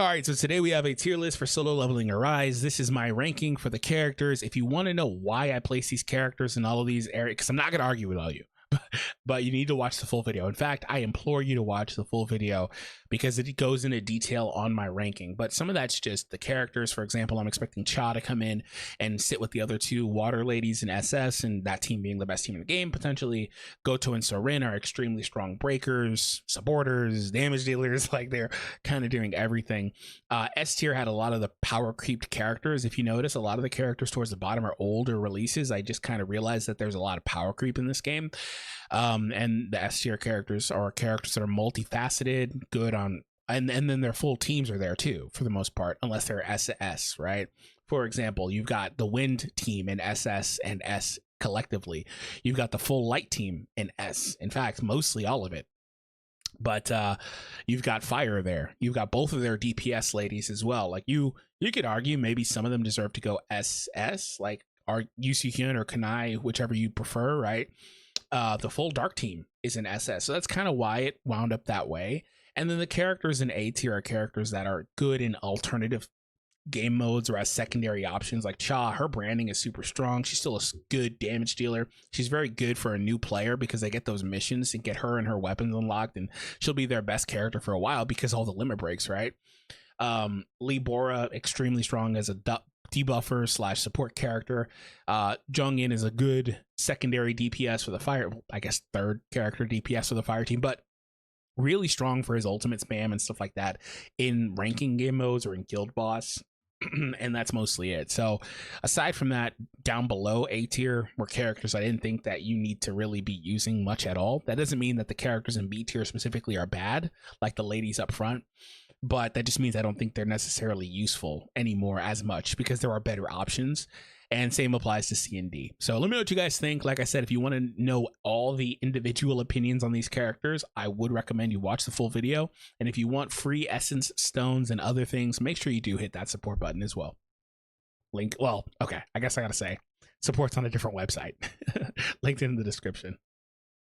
All right, so today we have a tier list for Solo Leveling Arise. This is my ranking for the characters. If you want to know why I place these characters in all of these areas, because I'm not going to argue with all you, but you need to watch the full video. In fact, I implore you to watch the full video because it goes into detail on my ranking. But some of that's just the characters. For example, I'm expecting Cha to come in and sit with the other two water ladies in SS, and that team being the best team in the game, potentially. Goto and Sorin are extremely strong breakers, supporters, damage dealers. Like, they're kind of doing everything. S tier had a lot of the power creeped characters. If you notice, a lot of the characters towards the bottom are older releases. I just kind of realized that there's a lot of power creep in this game. And the S tier characters are characters that are multifaceted, good on, and then their full teams are there too, for the most part, unless they're SS, right? For example, you've got the Wind team in SS and S collectively. You've got the full Light team in S. In fact, mostly all of it. But you've got Fire there. You've got both of their DPS ladies as well. Like, you could argue maybe some of them deserve to go SS, like are Yusu Hyun or Kanai, whichever you prefer, right? The full Dark team is in SS, so that's kind of why it wound up that way. And then the characters in A tier are characters that are good in alternative game modes or as secondary options. Like Cha, her branding is super strong. She's still a good damage dealer. She's very good for a new player because they get those missions and get her and her weapons unlocked, and she'll be their best character for a while because all the limit breaks, right? Lee Bora, extremely strong as a debuffer / support character. Jung In is a good secondary DPS for the fire, I guess third character DPS for the fire team, but really strong for his ultimate spam and stuff like that in ranking game modes or in guild boss. And that's mostly it. So aside from that, down below A tier were characters I didn't think that you need to really be using much at all. That doesn't mean that the characters in B tier specifically are bad, like the ladies up front, but that just means I don't think they're necessarily useful anymore as much because there are better options. And same applies to C and D. So let me know what you guys think. Like I said, if you want to know all the individual opinions on these characters, I would recommend you watch the full video. And if you want free essence stones and other things, make sure you do hit that support button as well. Link, well, okay, I guess I gotta say, support's on a different website. Linked in the description.